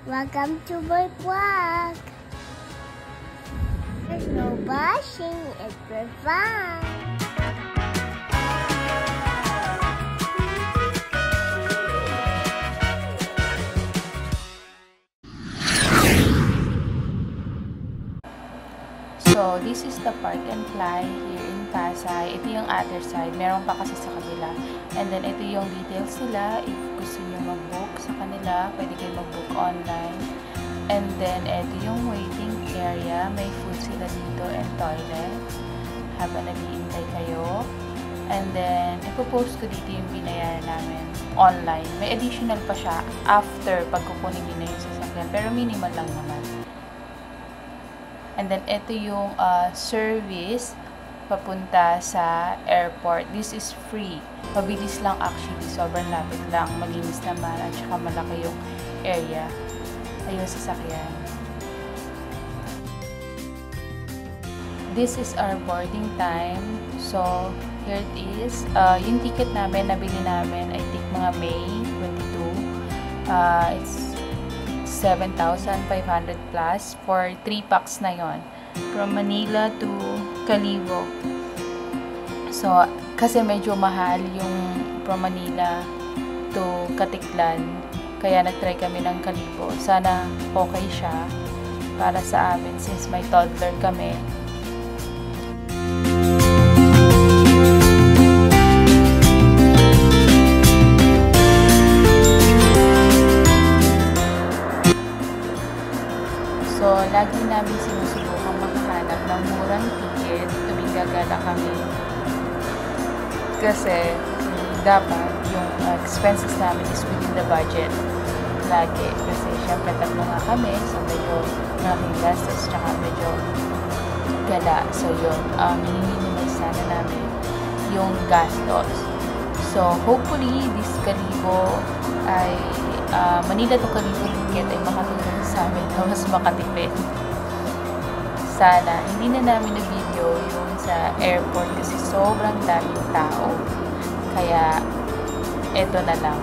Welcome to my vlog. There's no bashing, it's for fun. So, this is the park and fly here in Pasay. Ito yung other side. Meron pa kasi sa kabila. And then, ito yung details nila. If gusto nyo mag-book sa kanila, pwede kayo mag-book online. And then, ito yung waiting area. May food sila dito and toilet. Habang nag-iintay kayo. And then, ipopost ko dito yung binayaran namin online. May additional pa siya after pagkukunin nyo na yung sasakyan. Pero minimal lang naman. And then, ito yung service papunta sa airport. This is free. Mabilis lang actually. Sobrang lapit lang. Malinis naman. At saka malaki yung area. Ayun, sasakyan. This is our boarding time. So, here it is. Yung ticket namin, nabili namin, I think mga May 22. It's 7,500 plus for 3 packs na yon from Manila to Calibo. So, kasi medyo mahal yung from Manila to Katiklan. Kaya nag-try kami ng Calibo. Sana okay siya para sa amin since may toddler kami. So, lagi namin sinusubukan makahanap ng murang ticket tuwing gagala kami. Kasi, dapat yung expenses namin is within the budget. Lagi. Kasi, syempre, tatlo nga kami. So, medyo malaking gastos. Tsaka medyo gala. So, yun. Miniminize sana namin yung gastos. So, hopefully, this Calibo ay Manila to Calibo ticket ay makatulong sa amin na mas makatipid. Sana, hindi na namin na-video yung sa airport kasi sobrang daming tao. Kaya, eto na lang.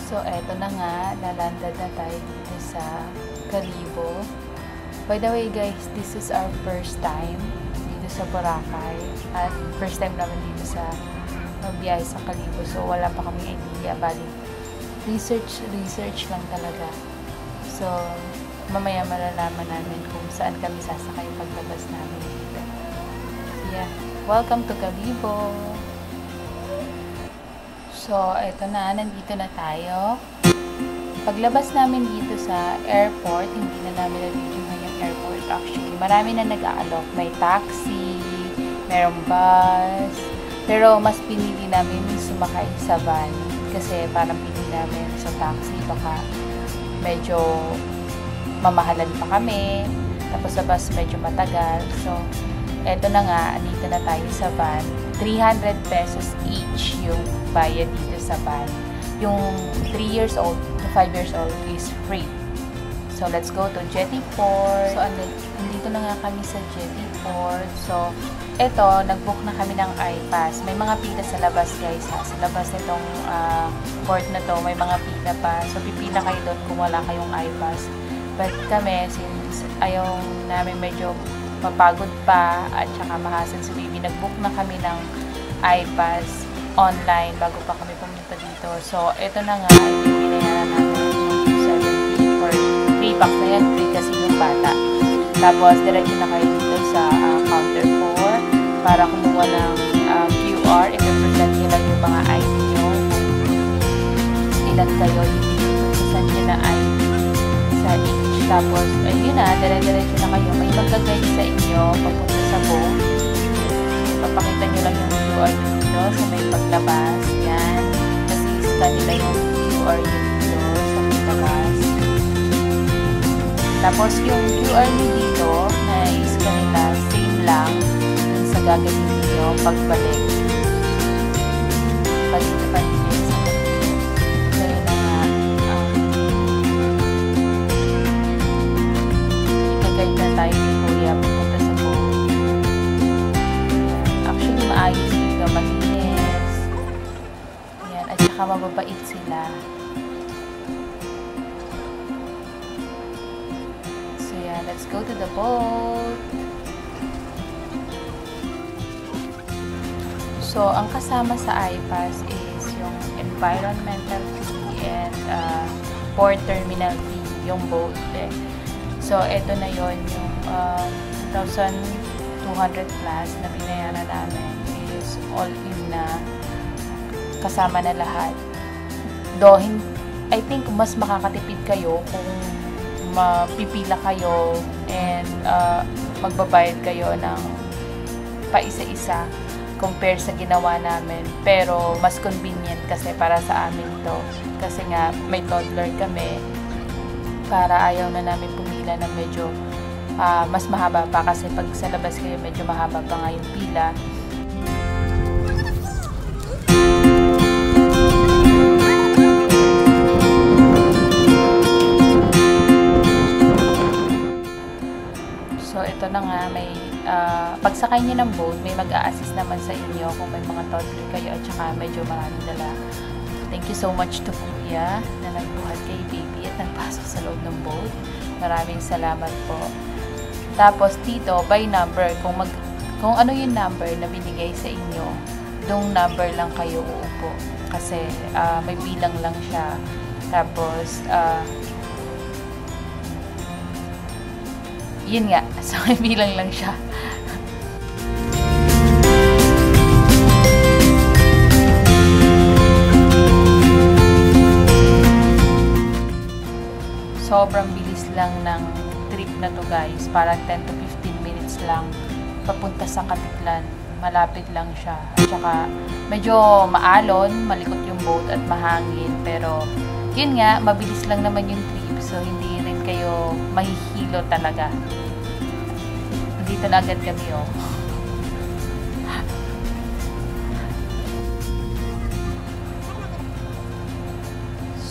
So, eto na nga, nalandad na tayo dito sa Calibo. By the way guys, this is our first time dito sa Boracay. At first time naman dito sa magbiyahe sa Calibo. So, wala pa kami idea. Bali, research lang talaga. So, mamaya malalaman namin kung saan kami sasakay paglabas namin dito. So, yeah. Welcome to Calibo! So, eto na. Nandito na tayo. Paglabas namin dito sa airport, hindi na namin na-video yung airport actually. Marami na nag-aalok. May taxi, merong bus. Pero mas pinili namin sumakay sa van. Kasi parang pinili namin sa taxi. Baka medyo mamahalan pa kami. Tapos sa bus medyo matagal. So, eto na nga, andito na tayo sa van. 300 pesos each yung bayad dito sa van. Yung 3 years old to 5 years old is free. So, let's go to Jetty Port. So, andito na nga kami sa Jetty Port. So, eto, nag-book na kami ng iPass. May mga pila sa labas, guys, ha? Sa labas nitong port na to, may mga pila pa. So, pipila kayo doon kung wala kayong iPass. But kami, since ayaw namin medyo mapagod pa at saka mahasan si baby, nag-book na kami ng iPass online bago pa kami pumunta dito. So, eto na nga, binayaran namin yung 270 for 3 packs na yan, 3 kasi yung bata. Tapos, diretso na kayo dito sa counter 4 para kumuha ng QR. I-represent nyo lang yung mga ID nyo. Ilan kayo, i-represent nyo na ID sa each. Tapos, ayun na, dire-diretso na kayo. May mag-guide sa inyo papunta sa boat. Papakita nyo lang yung QR dito sa may paglabas. Yan. Kasi scan nila yung QR dito sa paglabas. Tapos, yung QR nyo dito na i-scan nila, same lang sa gagawin nyo pagbalik. Balik na balik nyo sa kaya na nga, ikagay na tayo ni Kuya pupunta sa boat. Actually, maayos dito, malinis. Ayan, at saka mababait sila. So, yeah, let's go to the boat. So, ang kasama sa iPass is yung environmental fee and port terminal fee, yung boat. So, ito na yon yung 1,200 plus na binayaran namin is all-in na kasama na lahat. Though, I think mas makakatipid kayo kung mapipila kayo and magbabayad kayo ng paisa-isa compare sa ginawa namin. Pero, mas convenient kasi para sa amin to. Kasi nga, may toddler kami. Para ayaw na namin pumila na medyo mas mahaba pa. Kasi pag sa labas kayo, medyo mahaba pa nga yung pila. So, ito na nga, may pagsakay niyo ng boat, may mag-a-assist naman sa inyo kung may mga toddler kayo at saka medyo maraming dala. Thank you so much to Kuya na nagbuhat kay baby at nagpasok sa loob ng boat. Maraming salamat po. Tapos dito, by number, kung ano yung number na binigay sa inyo, dong number lang kayo uupo. Kasi may bilang lang siya. Tapos, yun nga. So, may bilang lang siya. Sobrang bilis lang ng trip na to, guys. Parang 10 to 15 minutes lang papunta sa Katitlan. Malapit lang siya. At saka medyo maalon, malikot yung boat at mahangin. Pero yun nga, mabilis lang naman yung trip. So hindi rin kayo mahihilo talaga. Dito na agad kami, oh.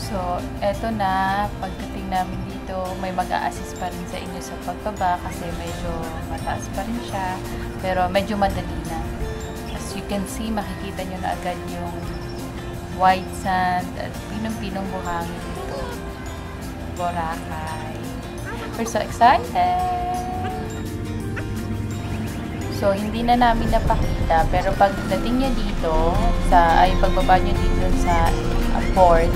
So, eto na, pagdating namin dito, may mag-a-assist pa rin sa inyo sa pagbaba kasi medyo mataas pa rin siya, pero medyo madali na. As you can see, makikita nyo na agad yung white sand at pinong-pinong buhangin dito. Boracay. We're so excited! So, hindi na namin napakita, pero pagdating nyo dito, pagbaba nyo dito sa port,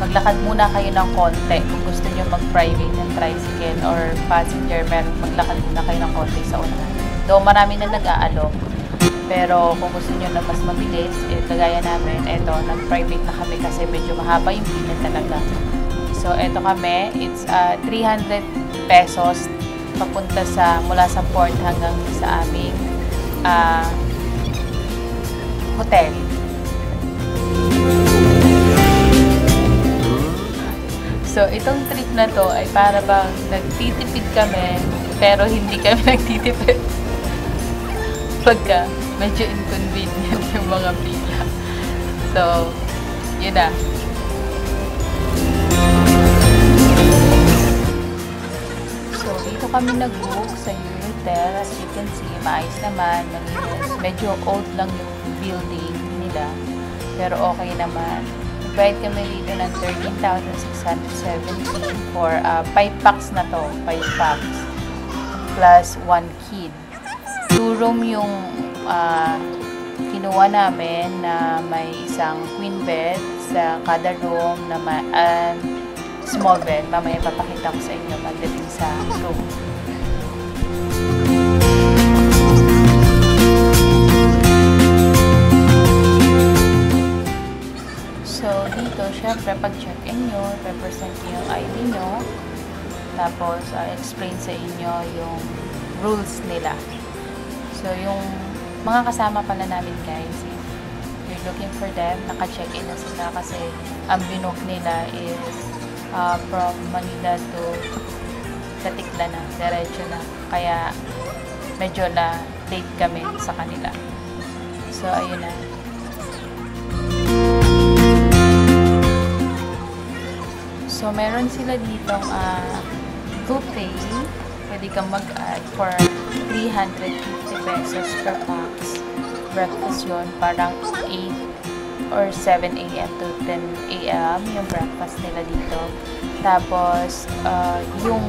maglakad muna kayo ng konti kung gusto nyo mag-private ng tricycle or passenger, maglakad muna kayo ng konti sa unahan. Though marami na nag-aalok, pero kung gusto nyo na mas mabilis, kagaya namin, eto, nag-private na kami kasi medyo mahaba yung pila talaga. So, eto kami, it's 300 pesos papunta mula sa port hanggang sa aming hotel. So, itong trip na to ay para bang nagtitipid kami Pero hindi kami nagtitipid. Pagka medyo inconvenient yung mga pila. So, yun na. So, dito kami nag-book sa Hotel. As you can see, maayos naman, malinis. Medyo old lang yung building nila. Pero okay naman. Bayad kami dito ng 13,617 for 5 packs na to. 5 packs. Plus 1 kid. 2 room yung kinuha namin na may isang queen bed sa kada room na small bed. Mamaya papakita ko sa inyo pagdating sa room. So, dito, syempre, pag check-in nyo, represent nyo yung ID nyo. Tapos, explain sa inyo yung rules nila. So, yung mga kasama pala namin, guys, if you're looking for them, naka-check-in na sila kasi ang binook nila is from Manila to Katikla na, diretso na. Kaya, medyo late kami sa kanila. So, ayun na. So, meron sila ditong buffet. Pwede kang mag-add for 350 pesos per box. Breakfast yun. Parang 8 or 7 a.m. to 10 a.m. yung breakfast nila dito. Tapos, yung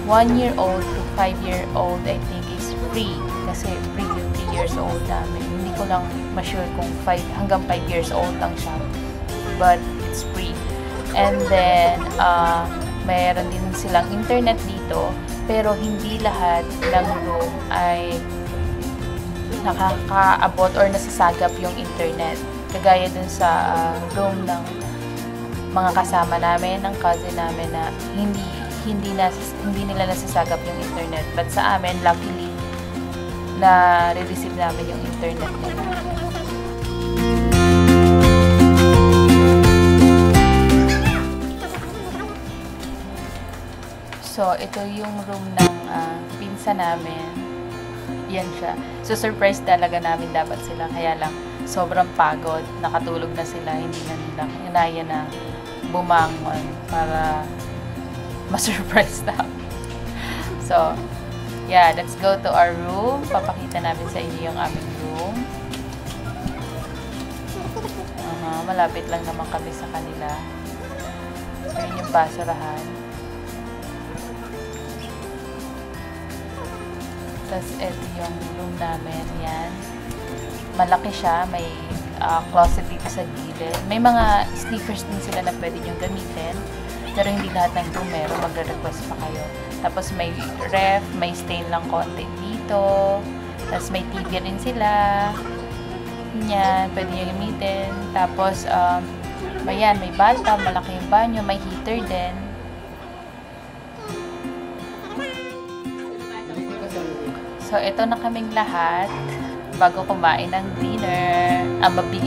1-year-old to 5-year-old, I think, is free. Kasi free yung 3 years old namin. Hindi ko lang ma-sure kung hanggang 5 years old lang siya. But, it's free. And then, mayroon din silang internet dito, pero hindi lahat ng room ay nakakaabot or nasasagap yung internet. Kagaya dun sa room ng mga kasama namin, ng cousin namin na hindi nila nasasagap yung internet. But sa amin, luckily, na-receive namin yung internet nila. So, ito yung room ng pinsa namin. Yan siya. So, surprise talaga namin dapat sila. Kaya lang, sobrang pagod. Nakatulog na sila. Hindi na nila inaya na bumangon para ma-surprise na. So, yeah, let's go to our room. Papakita namin sa inyo yung aming room. Malapit lang naman kami sa kanila. Ayun yung basurahan. Tapos, ito yung room namin. Yan. Malaki siya. May closet dito sa gilid. May mga sneakers din sila na pwede nyo gamitin. Pero hindi lahat ng room meron. Magre-request pa kayo. Tapos, may ref. May stain lang konti dito. Tapos, may TV rin sila. Yan. Pwede nyo gamitin. Tapos, may bathtub. Malaki yung banyo. May heater din. So, ito na kaming lahat bago kumain ng dinner. Amabi.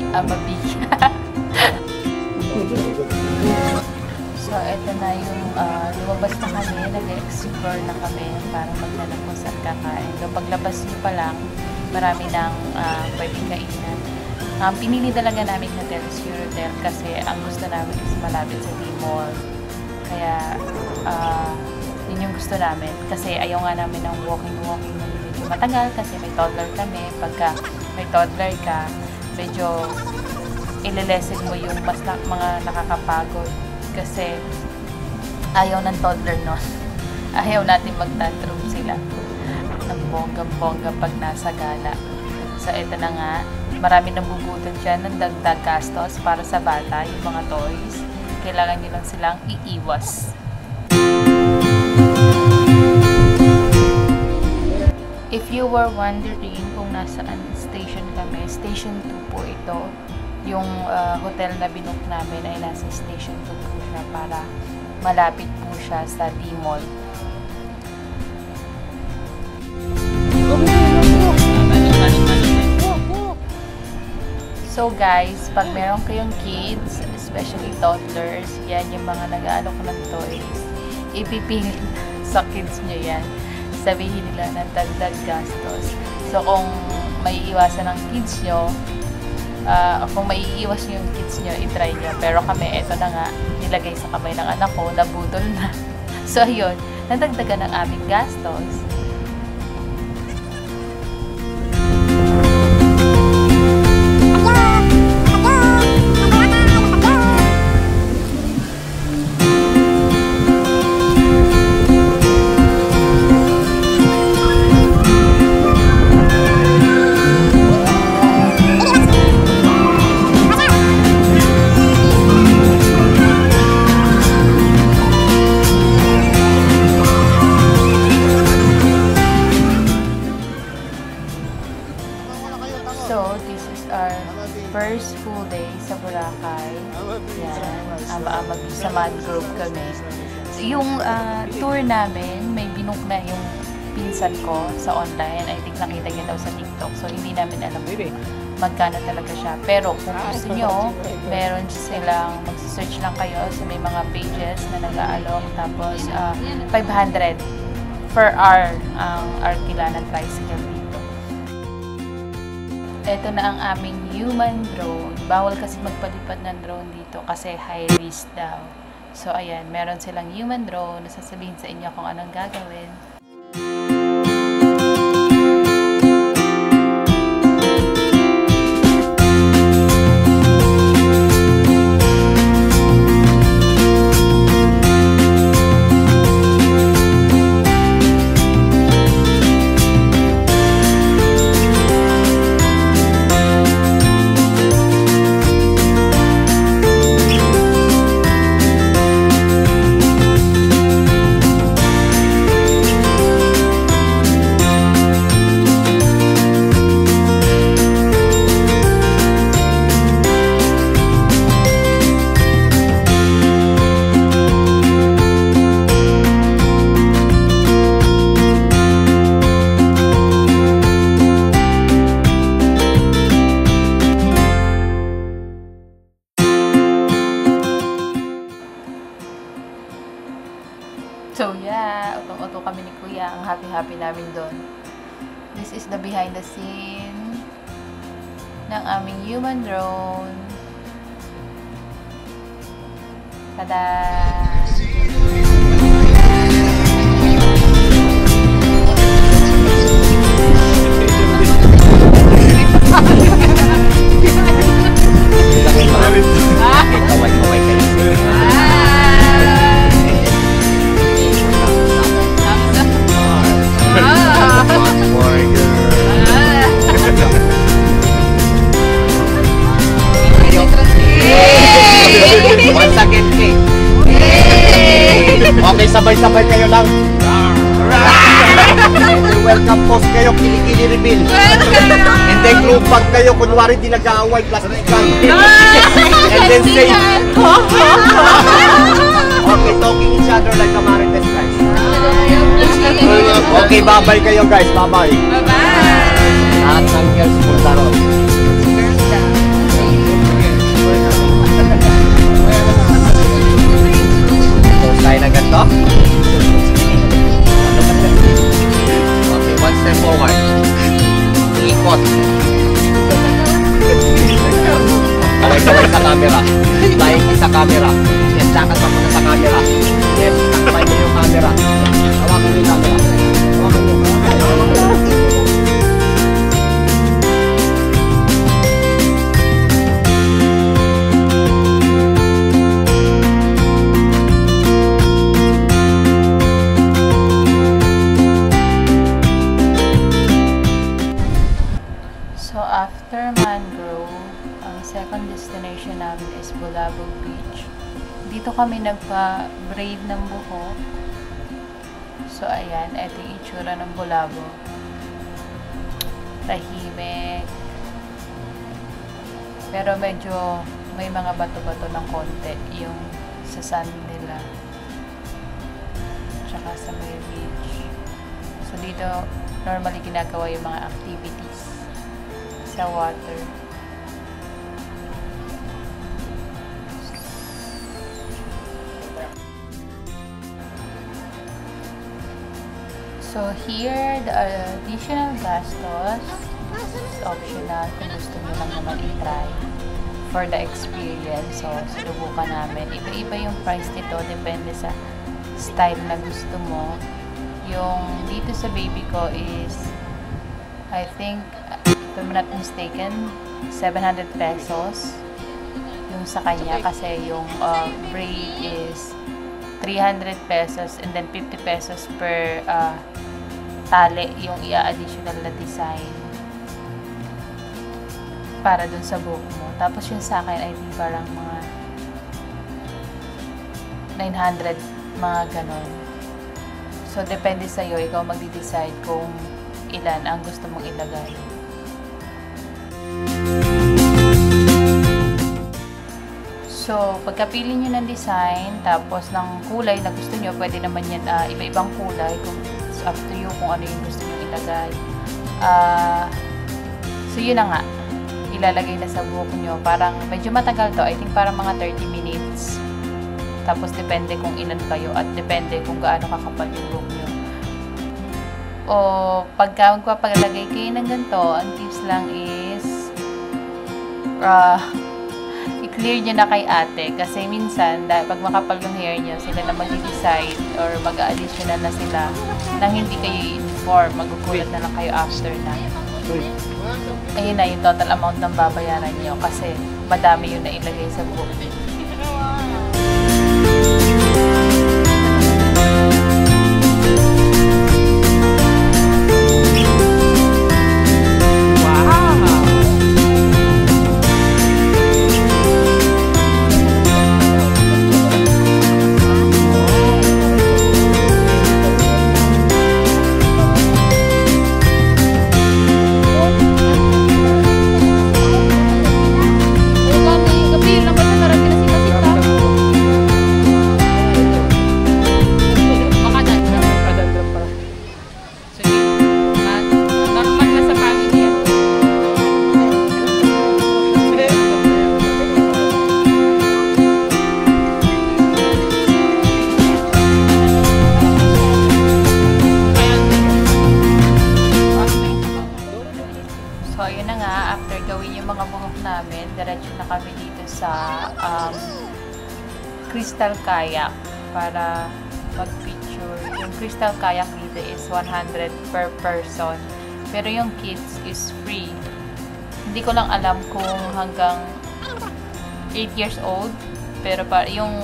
So, ito na yung lumabas na kami. Nag-explore na kami para maghanap kung saan kakain. So, paglabas nyo pa lang, marami nang pwedeng kainan. Pinili talaga namin hotel is Eurotel kasi ang gusto namin is malapit sa D-Mall. Kaya, yun yung gusto namin. Kasi ayaw nga namin ng walking na medyo matagal kasi may toddler kami. Pagka may toddler ka, medyo ililesen mo yung mas mga nakakapagod. Kasi ayaw ng toddler nun. Ayaw natin mag-tantrum sila. Ng bongga-bongga pag nasa gala. So, ito na nga. Marami nabubutan dyan ng dagdag gastos para sa bata, yung mga toys. Kailangan nyo lang silang iiwas. If you were wondering kung nasaan station kami, Station 2 po ito. Yung hotel na binook namin ay nasa Station 2 po siya para malapit po siya sa D-Mall. So guys, pag meron kayong kids, especially toddlers, yan yung mga nag-aalok ng toys, ipipilit sa kids nyo yan. sasabihin nila ng dagdag gastos. So, kung may iwasan ng kids nyo, kung may iiwas yung kids nyo, itry nyo. Pero kami, eto na nga, nilagay sa kamay ng anak ko, nabudol na. So, ayun, nadagdagan ng aming gastos. So, this is our first full day sa Boracay. Yan, sa mangrove kami. So, yung tour namin, may binook na yung pinsan ko sa online. I think nakita niya daw sa TikTok. So, hindi namin alam magkano talaga siya. Pero kung gusto nyo, meron silang, mag-search lang kayo sa may mga pages na nag-aalok. Tapos, 500 per hour ang arkila ng tricycle dito. Ito na ang aming human drone. Bawal kasi magpalipad ng drone dito kasi high risk daw. So, ayan, meron silang human drone na sasabihin sa inyo kung anong gagawin. So yeah, utong-uto kami ni Kuya. Ang happy-happy namin doon. This is the behind the scene ng aming human drone. Tada! Okay, sabay-sabay kayo lang. Welcome post kayo, kilikili reveal. And then group bag kayo, kunwari di nag-aaway, plastic bag. And then say, okay, talking each other like a marites guys. Okay, bye-bye kayo guys, bye-bye. Bye-bye. Lahat ng girls punta ron. Tayo na ganito. Okay, one step forward. Ikot. Kaway-kaway sa camera. Tayo sa camera. Yes, lakad pa muna sa camera. Yes, takpay niyo yung camera. Hawakan niyo yung camera. Hawakan niyo. So, after mangrove, ang second destination namin is Bulabog Beach. Dito kami nagpa-braid ng buhok. So, ayan, ito yung itsura ng Bulabog. Tahimik. Pero medyo may mga bato-bato ng konti yung sa sand nila. Tsaka sa may beach. So, dito normally ginagawa yung mga activities sa water. So, So here, the additional gastos is optional kung gusto nyo lang naman i-try for the experience. So, sinubukan namin. Iba-iba yung price nito, depende sa style na gusto mo. Yung dito sa baby ko is, I think, if I'm not mistaken, 700 pesos yung sa kanya kasi yung braid is 300 pesos and then 50 pesos per tali yung i-additional na design para dun sa buhok mo. Tapos yung sa akin ay di parang mga 900, mga ganon. So, depende sa'yo. Ikaw magdi-decide kung ilan ang gusto mong ilagay. So, pagkapili nyo ng design, tapos ng kulay na gusto nyo, pwede naman yan iba-ibang kulay. Kung it's up to you kung ano yung gusto nyo ilagay. So, yun na nga. Ilalagay na sa buhok nyo. Parang medyo matagal to. I think parang mga 30 minutes. Tapos depende kung ilan kayo at depende kung gaano kakapal yung buhok nyo. O pagka magpapaglagay kayo ng ganito, ang tips lang is i-clear nyo na kay ate. Kasi minsan, pag makapal yung hair nyo, sila na mag-decide or mag-additional na sila nang hindi kayo i-inform. Magugulat na lang kayo after na. Ayun na yung total amount ng babayaran nyo kasi madami yun na ilagay sa buhok. Diretso na kami dito sa Crystal Kayak para mag-picture. Yung Crystal Kayak dito is 100 per person. Pero yung kids is free. Hindi ko lang alam kung hanggang 8 years old. Pero yung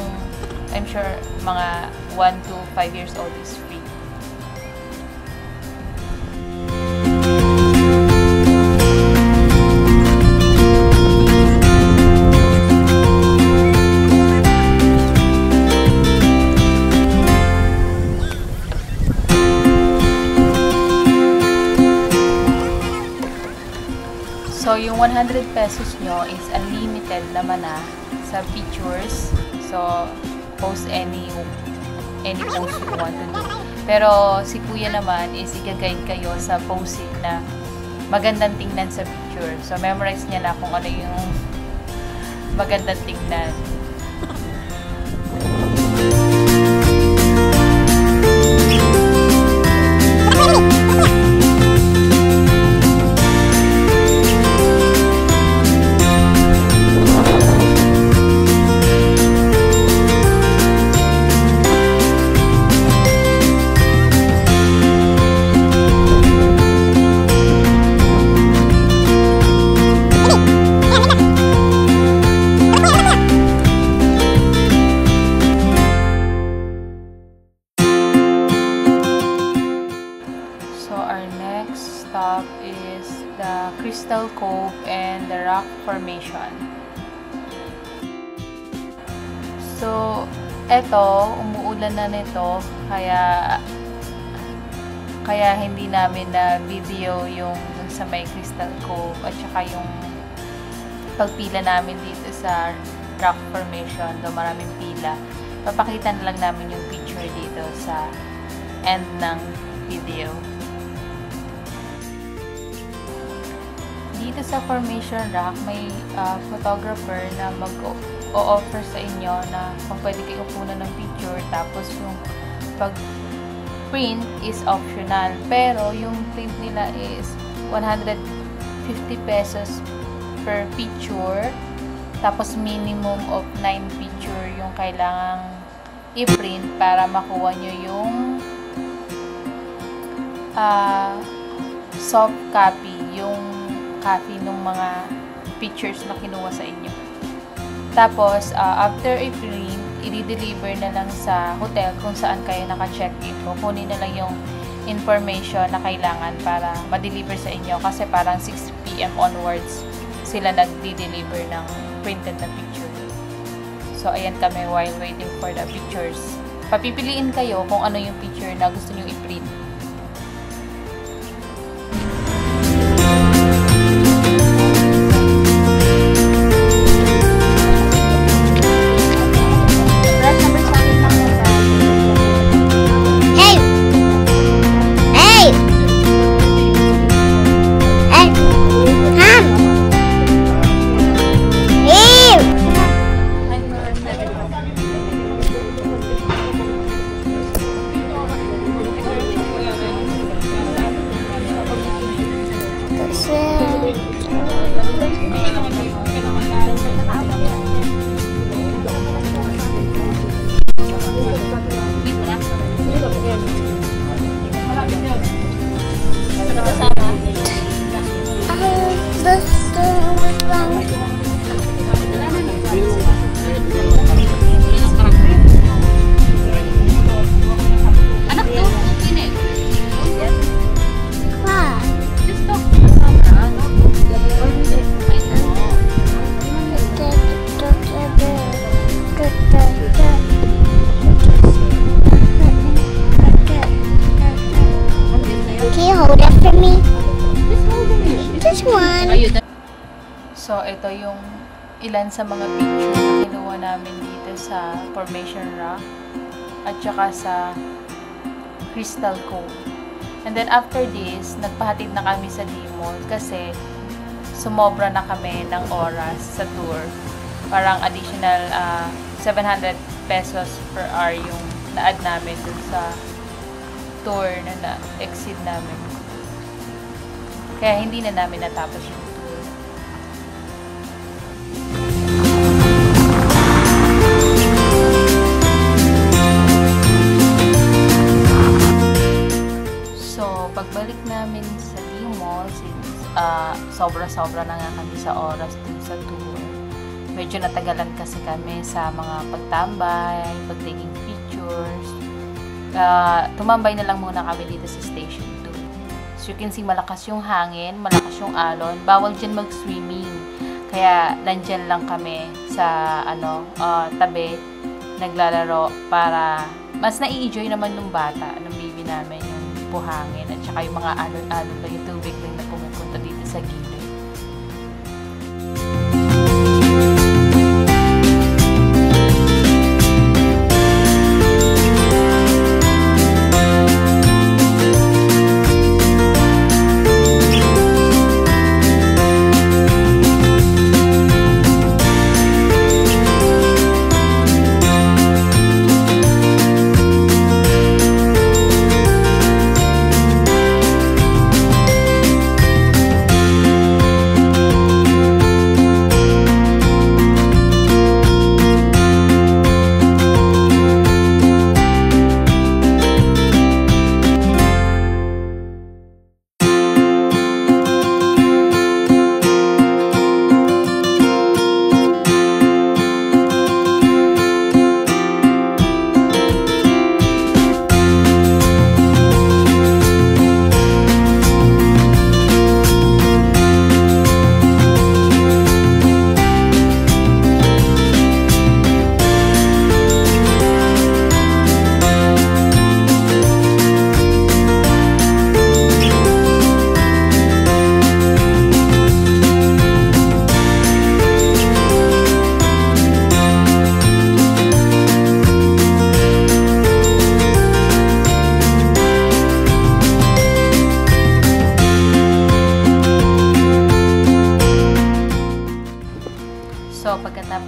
I'm sure mga 1 to 5 years old is free. So, yung 100 pesos nyo is unlimited naman sa pictures. So, post any post you want to do. Pero, si kuya naman is i-guide kayo sa posing na magandang tingnan sa picture. So, memorize niya na kung ano yung magandang tingnan. Stop is the Crystal Cove and the Rock Formation. So, eto, umuulan na nito, kaya hindi namin na video yung sa may Crystal Cove at saka yung pagpila namin dito sa Rock Formation. Do maraming pila. Papakita na lang namin yung picture dito sa end ng video. Dito sa Formation Rock, may photographer na mag-o-offer sa inyo na kung pwede kayo kunan ng picture, tapos yung print is optional. Pero yung print nila is 150 pesos per picture. Tapos minimum of 9 picture yung kailangang i-print para makuha nyo yung soft copy, yung copy ng mga pictures na kinuha sa inyo. Tapos, after i-print, i-deliver na lang sa hotel kung saan kayo naka-check-in. Kukunin na lang yung information na kailangan para ma-deliver sa inyo kasi parang 6 PM onwards sila nag-deliver ng printed na picture. So, ayan kami while waiting for the pictures. Papipiliin kayo kung ano yung picture na gusto nyo i-print. So, ito yung ilan sa mga picture na kinuha namin dito sa Formation Rock at saka sa Crystal Cove. And then after this, nagpahatid na kami sa D-Mall kasi sumobra na kami ng oras sa tour. Parang additional 700 pesos per hour yung na-add namin dun sa tour na na-exceed namin. Kaya hindi na namin natapos yung tour. So, pagbalik namin sa D-Mall, since sobra-sobra na nga kami sa oras dun sa tour. Medyo natagalan kasi kami sa mga pagtambay, pag-taking pictures. Tumambay na lang muna kami dito sa Station 2. So, you can see malakas yung hangin, malakas yung alon. Bawal dyan mag-swimming. Kaya, nandyan lang kami sa, tabi, naglalaro para mas na-enjoy naman ng bata, ng baby namin, yung buhangin at saka yung mga alon-alon lang, yung tubig lang na pumupunta dito sa gilid.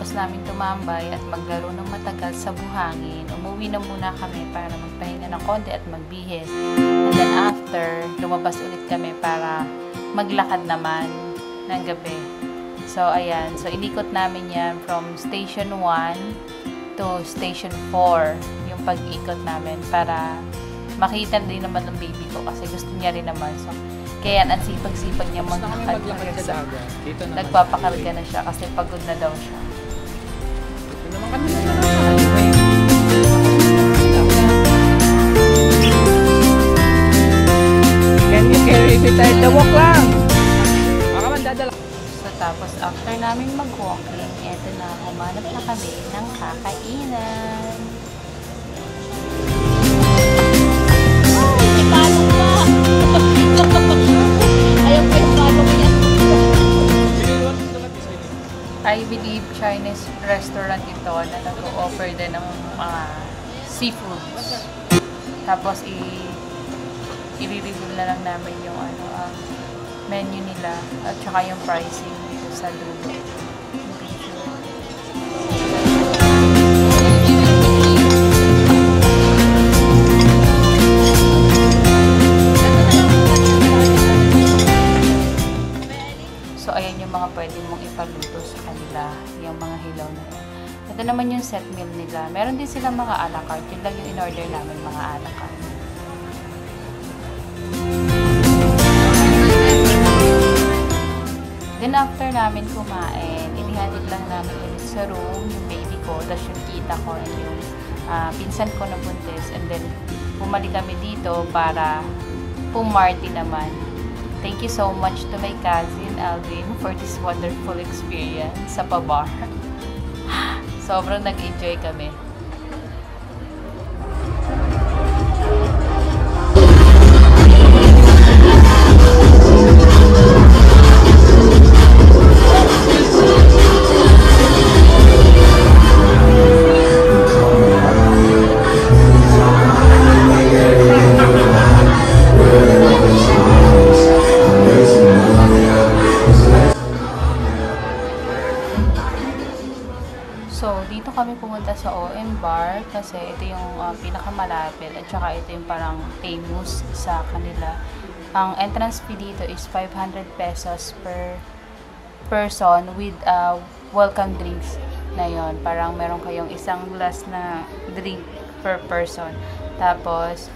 pagkatapos namin tumambay at maglaro ng matagal sa buhangin, umuwi na muna kami para magpahinga ng konti at magbihis. And then after, lumabas ulit kami para maglakad naman ng gabi. So, ayan. So, inikot namin yan from Station 1 to Station 4, yung pag-ikot namin para makita din naman ng baby ko kasi gusto niya rin naman. So, kaya ang sipag-sipag niya maglakad. Nagpapakarga na siya kasi pagod na daw siya. Ito naman kami na Can you carry me tayo? Dawak lang! Baka man dadala. So, tapos after namin mag-walking, eto na, humanap na kami ng kakainan. I believe Chinese restaurant ito na nag-offer din ng mga seafoods. Tapos i-review na lang namin yung menu nila at saka yung pricing dito sa dulo. So, ayan yung mga pwede mong ipaluto sa kanila, yung mga hilaw na yun. Ito naman yung set meal nila. Meron din silang mga a la carte. Yun lang yung in-order namin, mga a la carte. Then, after namin kumain, inihatid lang namin ulit sa room, yung baby ko, tapos yung tita ko, and yung pinsan ko na buntis. And then, bumalik kami dito para pumarty naman. Thank you so much to my cousin Alvin for this wonderful experience sa pa-bar. Sobrang nag-enjoy kami. So, dito kami pumunta sa OM Bar kasi ito yung pinakamalapit at saka ito yung parang famous sa kanila. Ang entrance fee dito is 500 pesos per person with welcome drinks na yon. Parang meron kayong isang glass na drink per person. Tapos,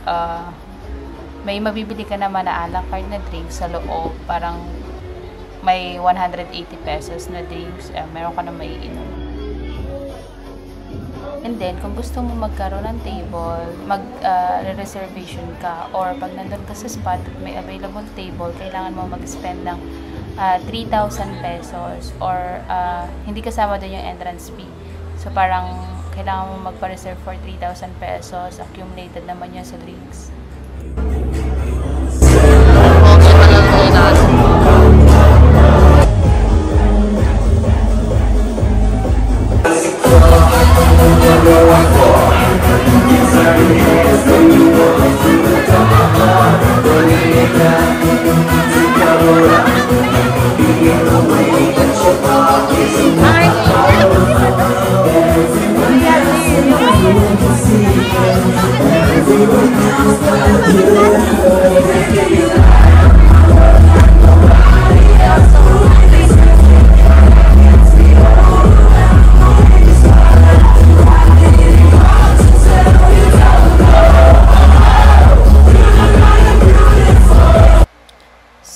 may mabibili ka naman na a la carte na drinks sa loob. Parang may 180 pesos na drinks. Meron ka na maiinom. And then, kung gusto mo magkaroon ng table, mag-reservation ka, or pag nandun ka sa spot at may available table, kailangan mo mag-spend ng 3,000 pesos or hindi kasama doon yung entrance fee. So, parang kailangan mo magpa-reserve for 3,000 pesos. Accumulated naman yun sa drinks.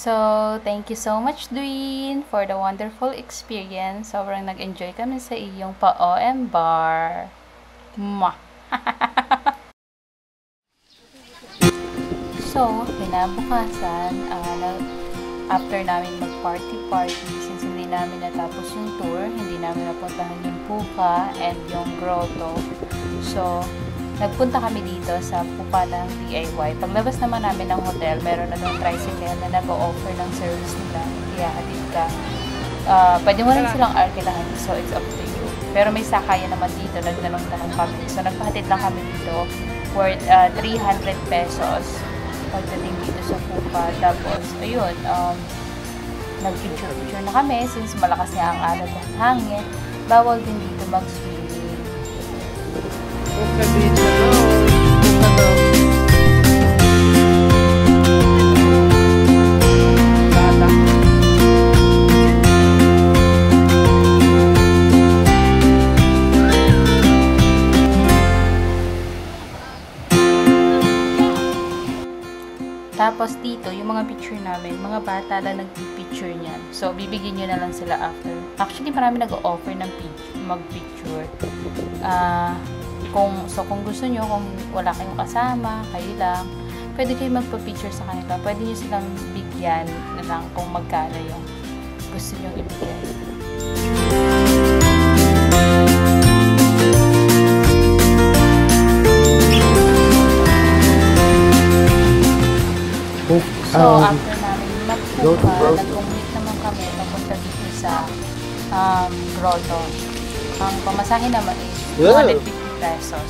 So, thank you so much, Dwayne, for the wonderful experience. Sobrang nag-enjoy kami sa iyong pa-OM Bar. Mwah! So, kinabukasan, after namin mag-party-party, since hindi namin natapos yung tour, hindi namin napuntahan yung Puka and yung Grotto. So, nagpunta kami dito sa Puka ng DIY. Paglabas naman namin ng hotel, meron na doon tricycle na nag-o-offer ng service nila. Iyahatid ka. Pwede mo rin silang arkilahan, so it's up to you. Pero may sakayan naman dito, nagtanong-tanong kami. So, nagpahatid lang kami dito worth 300 pesos pagdating dito sa Puka. Tapos, ayun, nag-picture-picture na kami since malakas nga ang alon ng hangin. bawal din dito mag-swimming. Tapos dito, yung mga picture namin, mga bata lang nag-picture niyan. So, bibigyan nyo na lang sila after. Actually, marami nag-offer ng mag-picture. Kung gusto nyo, kung wala kayong kasama, kayo lang, pwede kayo magpa-picture sa kanila. Pwede nyo silang bigyan na lang kung magkano yung gusto nyo ibigay. So, after namin magpupa, nag-commute naman kami, napunta dito sa grotto. Ang pamasahe naman is 250 pesos.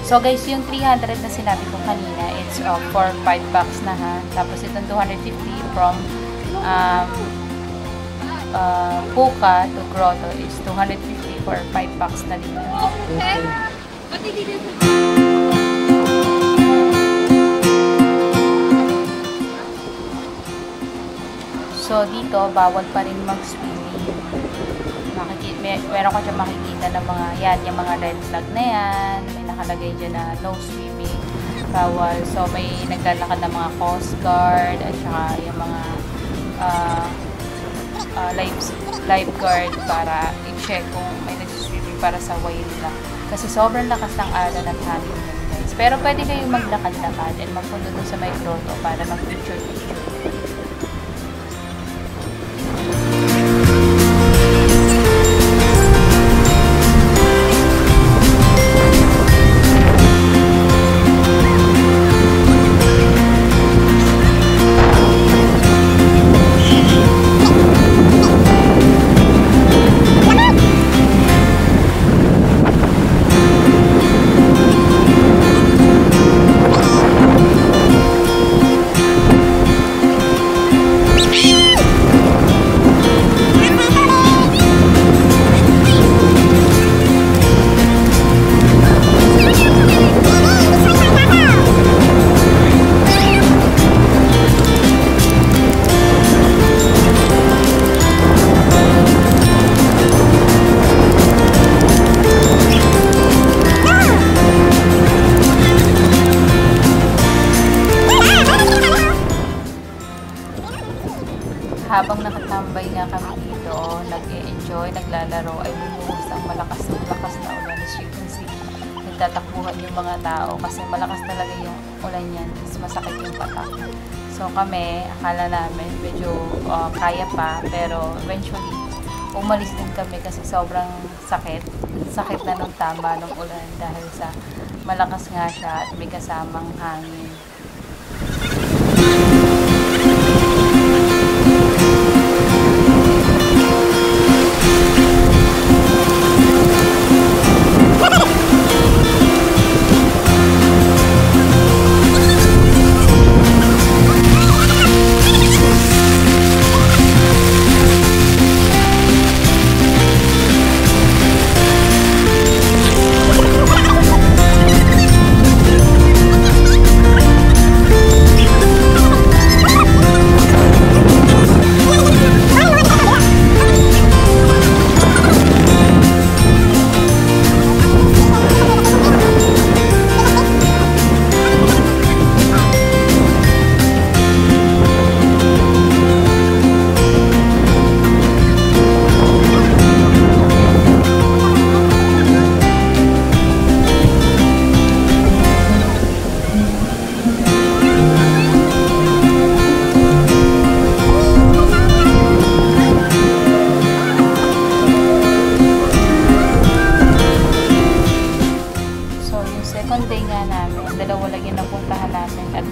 So guys, yung 300 na sinabi ko kanina, it's for 5 bucks na ha. Tapos itong 250 from Puka to grotto is 250 for 5 bucks na din. Okay. So, dito, bawal pa rin mag-swimming. Meron ko dyan makikita ng mga, yung mga red flag na yan. May nakalagay dyan na no swimming. Bawal. So, may naglalakad ng mga coast guard at saka yung mga lifeguard para i-check kung may nag-swimming para sa way nila. Kasi sobrang lakas ng alon at hangin yun, guys. Pero pwede kayong maglakad-lakad and magpunta doon sa may grotto para mag-picture-picture. Habang nakatambay nga kami dito, nag-e-enjoy, naglalaro, ay bumuhos ang malakas na ulan. As you can see, nagtatakbuhan yung mga tao kasi malakas talaga yung ulan yan. Mas masakit yung patak. So kami, akala namin medyo kaya pa, pero eventually, umalis din kami kasi sobrang sakit. Sakit na nung tama nung ulan dahil sa malakas nga siya at may kasamang hangin.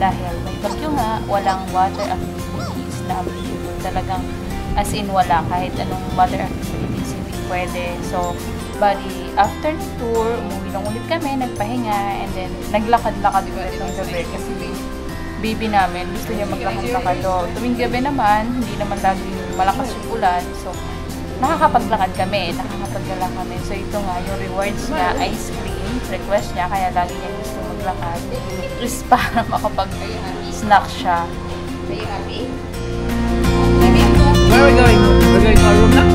dahil may bagyo nga, walang water activities na available. Talagang as in wala, kahit anong water activities hindi pwede. So, bali, after the tour, umuwi lang ulit kami, nagpahinga, and then naglakad-lakad ulit ng gabi kasi baby namin, gusto niya maglakad-lakad. So, tuwing gabi naman, hindi naman laging malakas yung ulan. So, nakakapaglakad kami. So ito nga, yung rewards niya, ice cream. Request niya, kaya lagi niya gusto maglakad. Just para makapag-snack siya. Are you happy? Where are we going? We're going to our room now?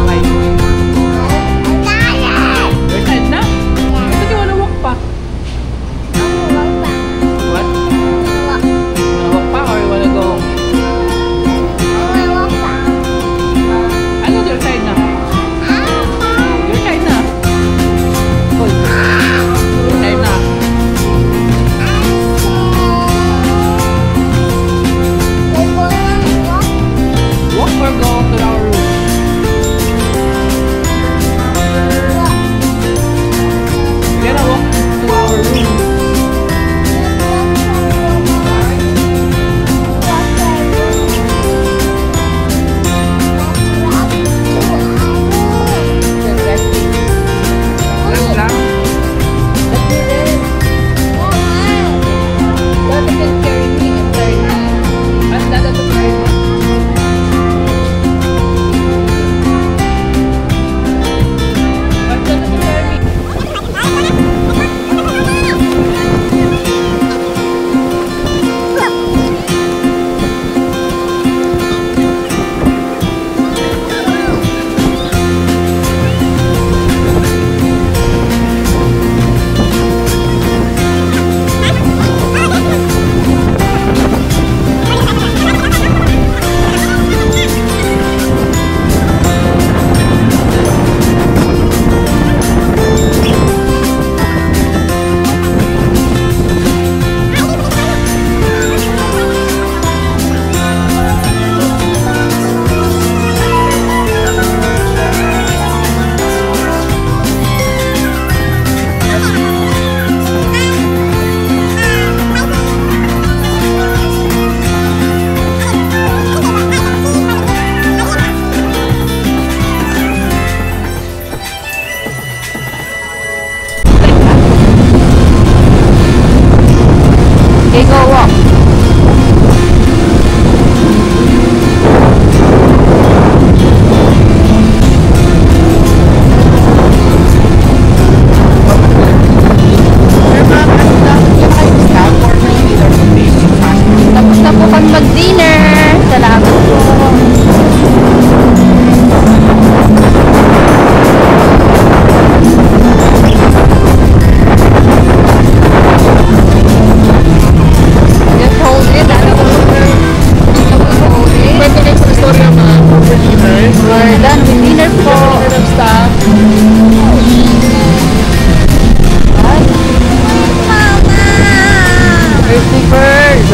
Why? We're tired na? I thought you wanna walk pa. What? You wanna walk pa or you wanna go home? I thought you're tired na. You're tired na. Hoy. You're tired na. Walk or go to our room? We're gonna walk to our room. Rest lang. Daddy can carry me and carry me. Ask Dada to carry me. Ask Dada to carry me. Okay, go walk. Tapos na po kami mag-dinner. Salamat po. Just hold it. Kwento kayo sa istorya for dinner. We're done with dinner po. Ng staff. Early bird.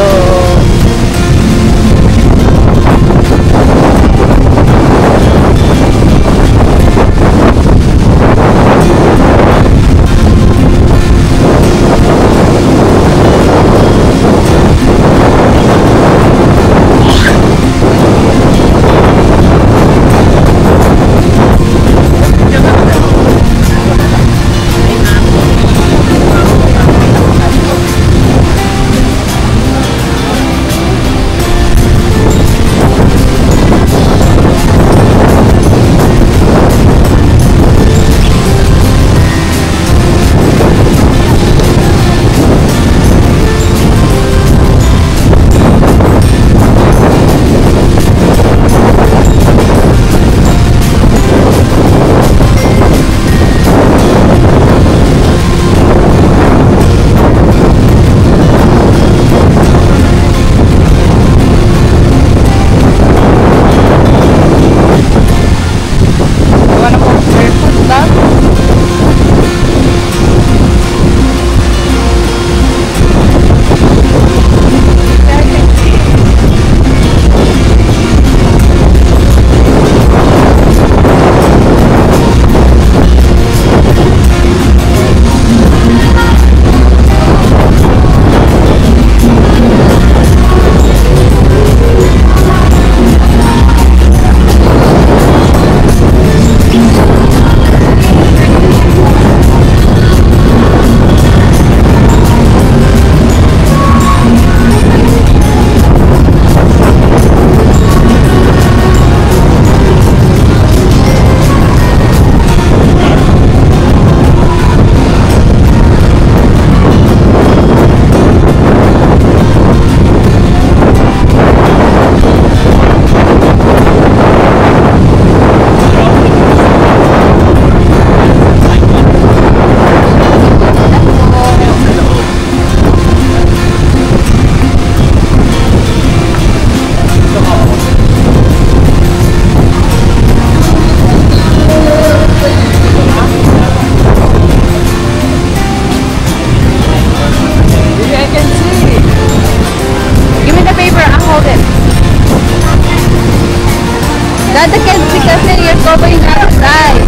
Dada can't see kasi you're covering outside.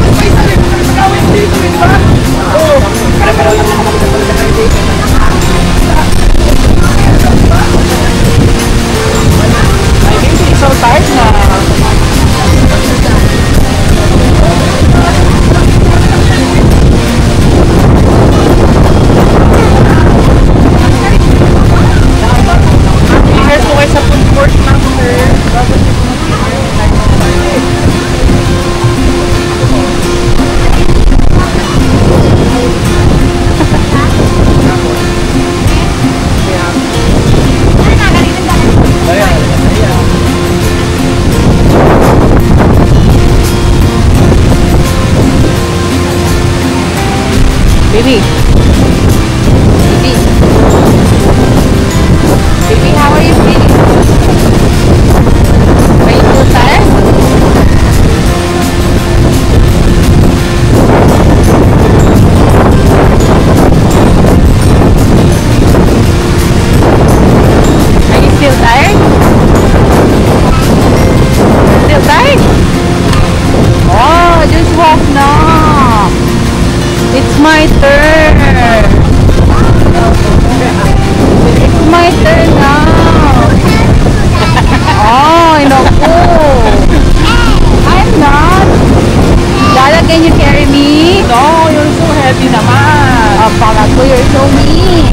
So tired na. Ingat po kayo sa food court na, sir. Baby. Baby. Baby, how are you feeling? Are you too tired? Are you still tired? Still tired? Oh, just walk now. It's my turn. It's my turn now. Oh, naku. I'm not. Dada, can you carry me? No, you're so heavy naman. Oh, pala ko, you're so mean.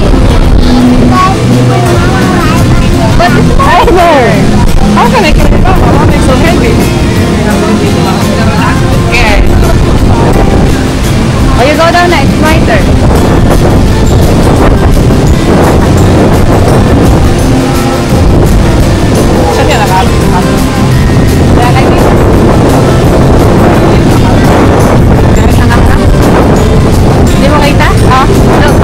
But it's my turn. How can I carry Mama? Mama is so heavy. Okay. Oh, you go down now. It's my turn. Saan yan nakal? Kaya like this. Hindi mo kita? Oh, look.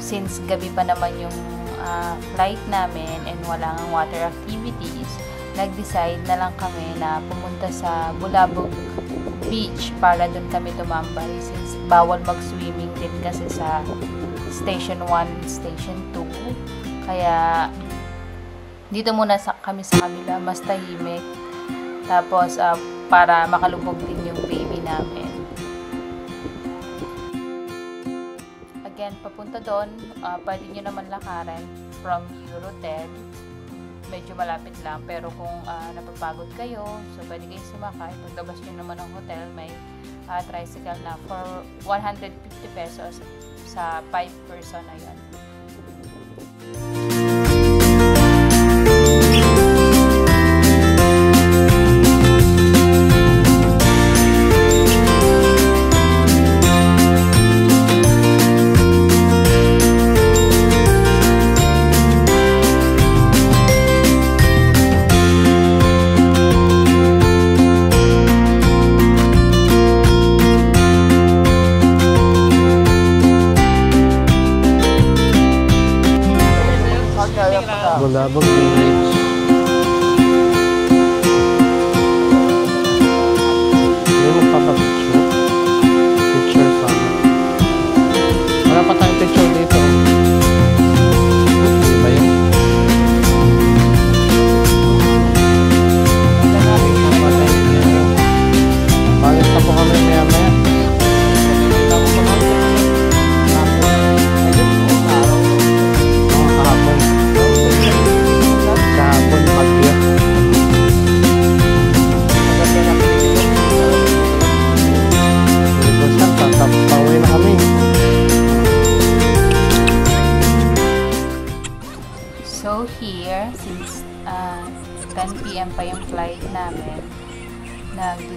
Since gabi pa naman yung flight namin and wala nang water activities, nag-decide na lang kami na pumunta sa Bulabog Beach para dun kami tumambay since bawal mag-swimming din kasi sa Station 1, Station 2. Kaya dito muna kami sa kabila, mas tahimik. Tapos para makalubog din yung baby namin. Again, papunta doon, pwede nyo naman lakaran from Eurotel. Medyo malapit lang, pero kung napapagod kayo, so pwede kayo sumakay. Paglabas nyo naman ng hotel, may tricycle na for 150 pesos sa 5 person na yun.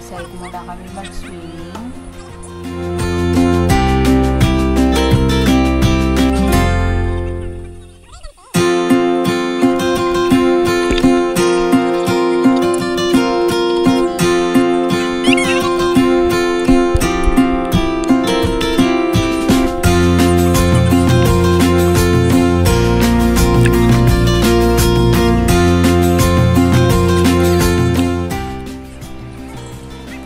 nag-decide muna kami mag-swimming.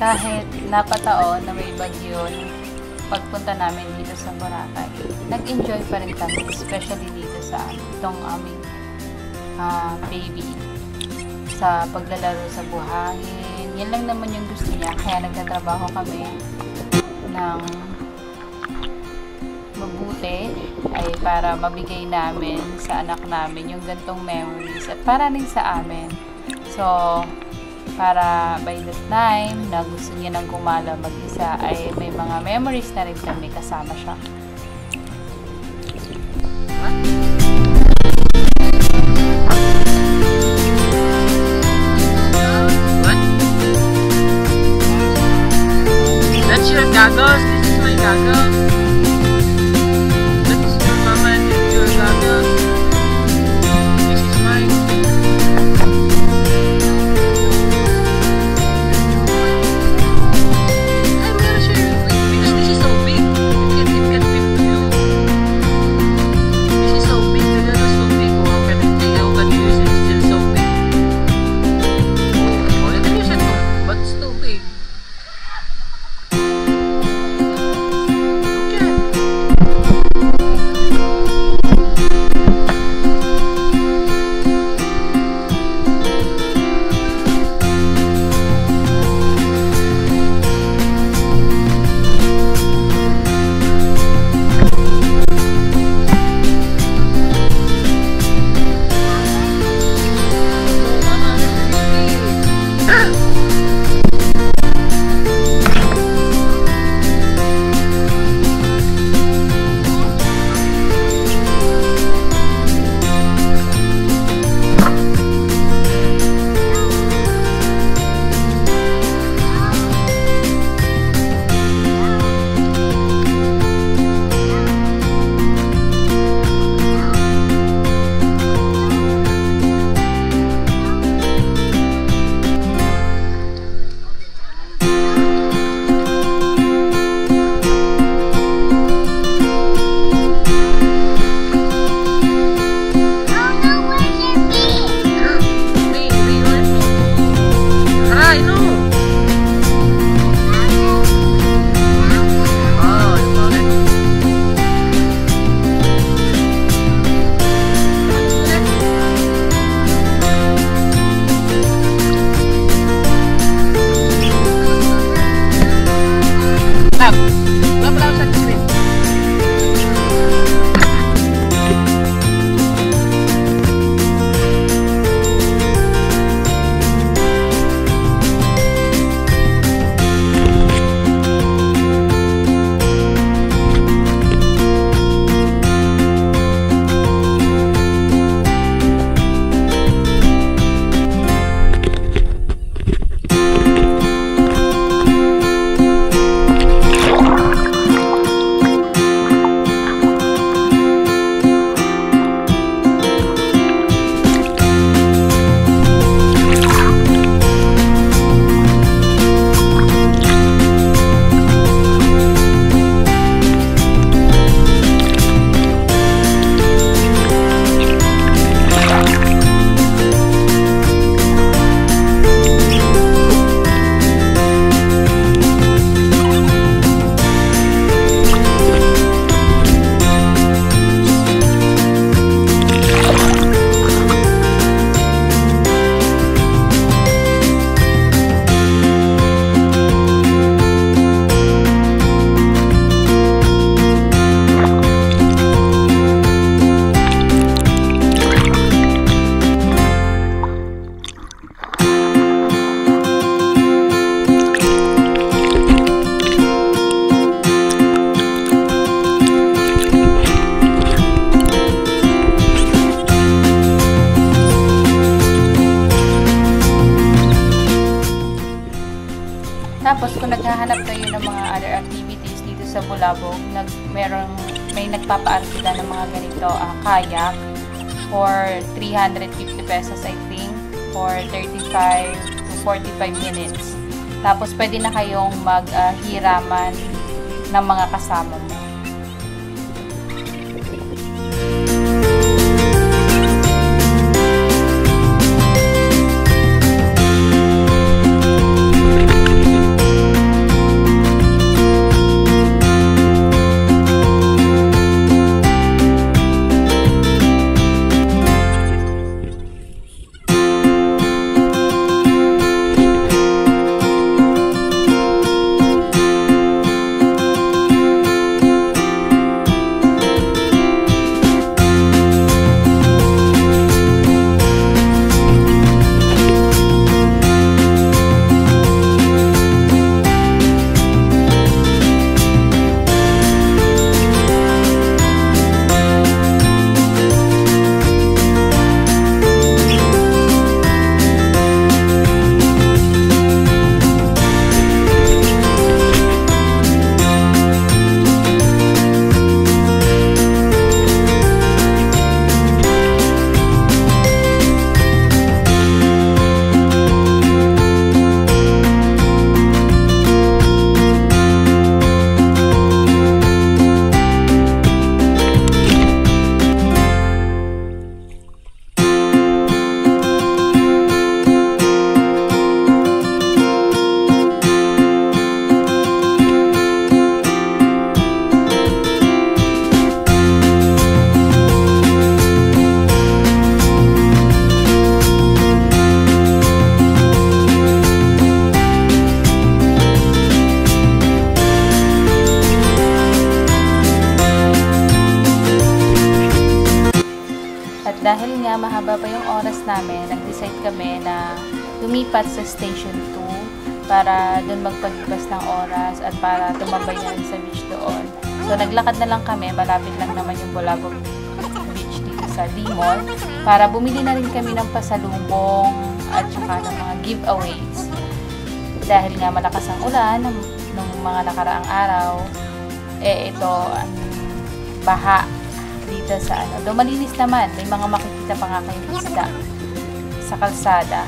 Kahit napataon na may bagyo pagpunta namin dito sa Boracay, nag-enjoy pa rin kami, especially dito sa itong aming baby. Sa paglalaro sa buhangin, yan lang naman yung gusto niya, kaya nagtatrabaho kami ng mabuti ay para mabigay namin sa anak namin yung gantong memories at para rin sa amin. So, para by the time na gusto niya nang gumala mag-isa ay may mga memories na rin kami kasama siya. What? That's your goggles? This is my goggles? That's your mama and your goggles? This is mine. Tapos, kung naghahanap kayo ng mga other activities dito sa Bulabog, may nagpapaarkila ng mga ganito, kayak for 350 pesos I think, for 35 to 45 minutes. Tapos, pwede na kayong maghiraman ng mga kasama mo. Dahil nga mahaba pa yung oras namin, nag-decide kami na lumipat sa Station 2 para doon magpaglipas ng oras at para tumambay na rin sa beach doon. So naglakad na lang kami, malapit lang naman yung Bulabog Beach dito sa Limon, para bumili na rin kami ng pasalubong at saka ng mga giveaways. Dahil nga malakas ang ulan ng mga nakaraang araw, ito ang baha dito sa Though malinis naman, may mga makikita pa nga kayong isda sa kalsada.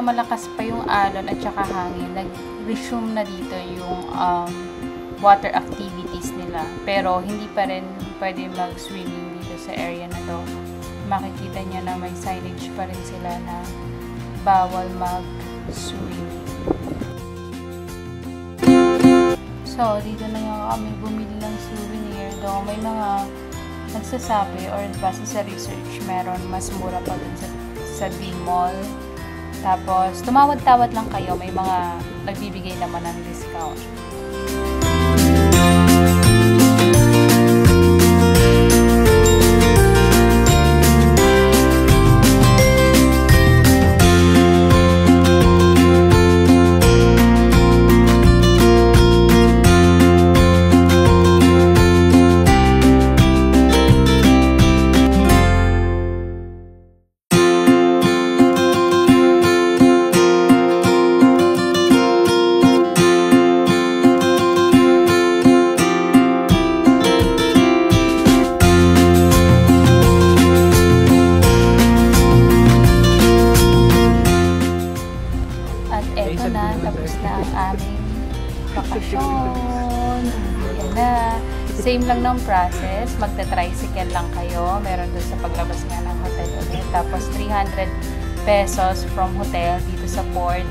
malakas pa yung alon at saka hangin, nag-resume na dito yung water activities nila. Pero hindi pa rin pwede mag-swimming dito sa area na to. Makikita niya na may signage pa rin sila na bawal mag-swimming. So, dito na nga kami bumili ng souvenir. Though may mga nagsasabi or base sa research, meron mas mura pa dun sa D-Mall. Tapos, tumawad-tawad lang kayo. May mga nagbibigay naman ng discount. Tapos na ang aming bakasyon. Yan na. Same lang ng process. Magta-tricycle lang kayo. Meron doon sa paglabas nga ng hotel ulit. Tapos 300 pesos from hotel dito sa port.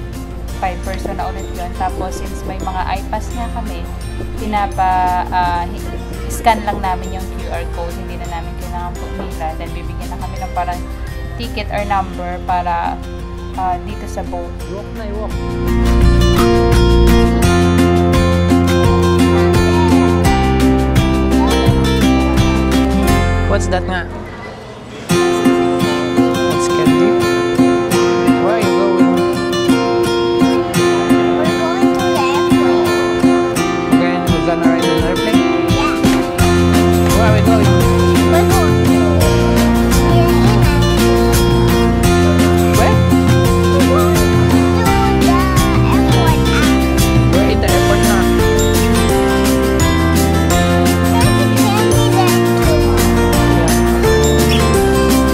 5 person na ulit yun. Tapos since may mga iPass nga kami, scan lang namin yung QR code. Hindi na namin kailangan pumila. Then bibigyan na kami ng parang ticket or number para dito sa boat. Walk na, walk. What's that nga? That's candy. Where are you going? We're going to the airplane. We're gonna ride an airplane? Yeah. Where are we going? We're going to Where? We're in the airport na.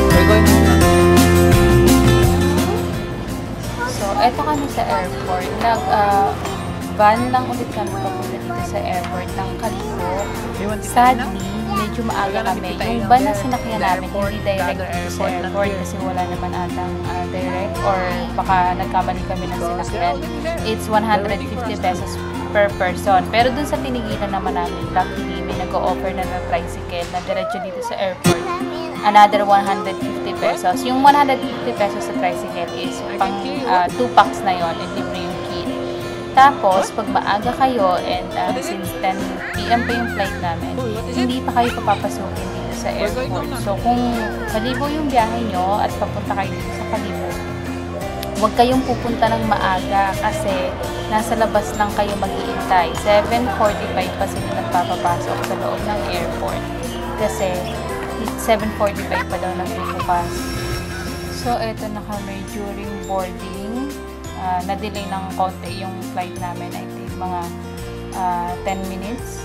We're going home na. So, eto kami sa airport. Van lang ulit kami papunta dito sa airport ng Calibo. Sadly, medyo maaga kami. Yung van na sinakyan namin, hindi direct dito sa airport kasi wala naman atang direct or baka nagkamali kami ng sinakyan. It's 150 pesos per person. Pero dun sa tinigilan naman namin, luckily, may nag-o-offer na ng tricycle na diretso dito sa airport. Another 150 pesos. Yung 150 pesos sa tricycle is pang 2 packs na yon and libre yung kit. Tapos, pag maaga kayo and since 10 PM pa yung flight namin, hindi pa kayo papapasukin dito sa airport. So, kung Calibo yung biyahe nyo at papunta kayo dito sa Calibo, huwag kayong pupunta ng maaga kasi nasa labas lang kayo mag-iintay. 7:45 pa sila nagpapapasok sa loob ng airport. Kasi 7:45 pa daw nagbubukas. So, eto na kami during boarding. Na-delay ng konti yung flight namin. I think mga 10 minutes.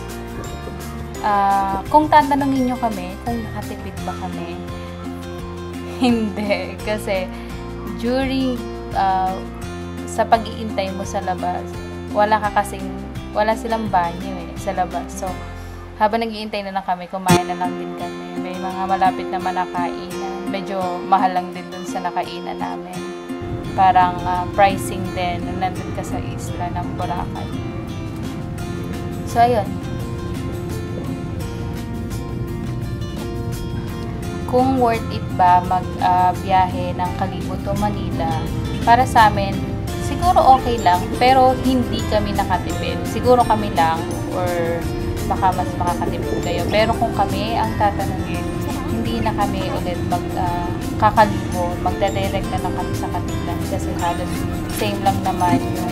Kung tatanungin nyo kami, kung nakatipid ba kami, hindi. Kasi during sa pag-iintay mo sa labas, wala silang banyo sa labas. So, habang nag-iintay na lang kami, kumain na lang din kami. May mga malapit na nakainan. Medyo mahal lang din dun sa nakainan namin. Parang pricing din nung nandun ka sa isla ng Boracay. So, ayun. Kung worth it ba mag-biyahe ng Calibo to Manila, para sa amin, siguro okay lang, pero hindi kami nakatipid. Siguro kami lang, or baka mas makakatipid kayo. Pero kung kami ang tatanungin, hindi na kami ulit kakalibo, magdadirect na lang kami sa Katiglan kasi halos same lang naman yung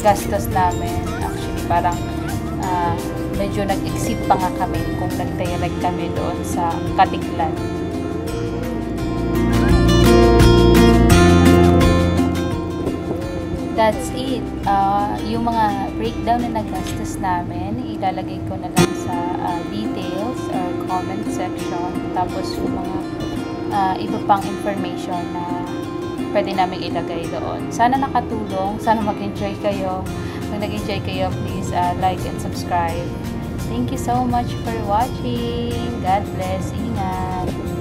gastos namin. Actually, parang medyo nag-exceed pa nga kami kung nag-direct kami doon sa Katiglan. That's it. Yung mga breakdown na nagastos namin, ilalagay ko na lang sa details or comment section. Tapos yung mga iba pang information na pwede namin ilagay doon. Sana nakatulong. Sana mag-enjoy kayo. Kung nag-enjoy kayo, please like and subscribe. Thank you so much for watching. God bless. Ingat.